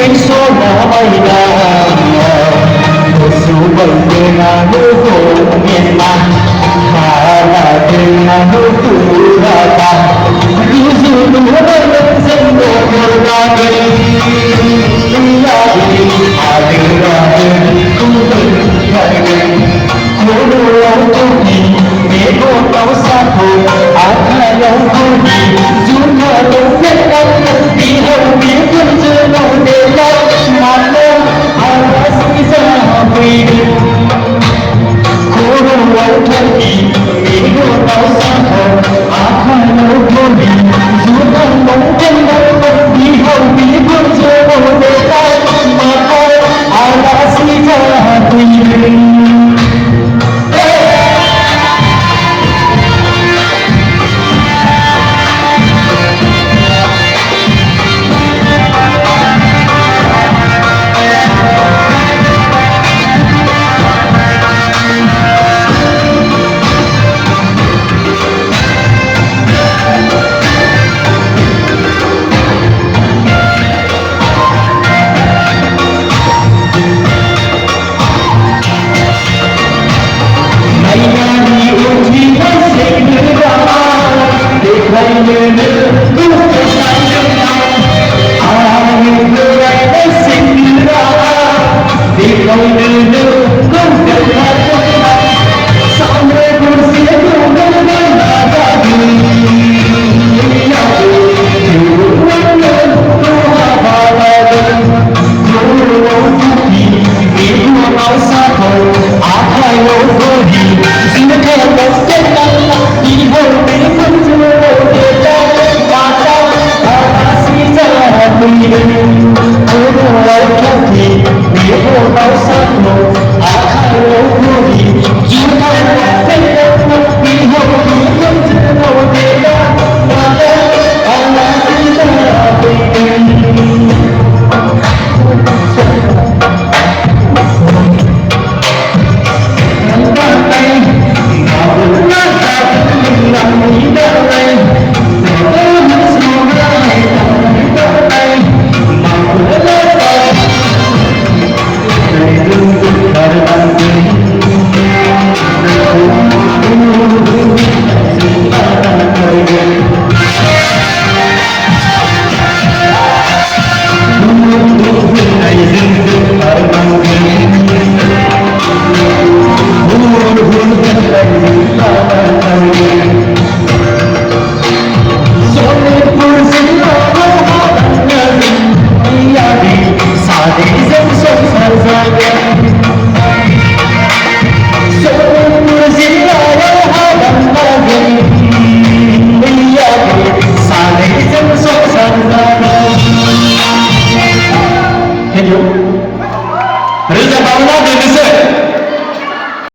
quên số nói là một số bệnh về là nước hồ miền Nam hà là về là nước thủ là ta ru ru đúng hơn dân độ là về là về à về là về không về là về cố đồ lâu không gì để cô đau xa thôi à thay lâu không gì dù mà đâu biết đâu vì hầu biết quân chưa đâu để lâu mà đâu à đã sinh ra vì cố đồ lâu không gì để cô đau xa thôi à thay lâu không gì dù không mong biết đâu vì hầu biết quân chưa đâu để lâu mà đâu à đã sinh ra vì Thank you.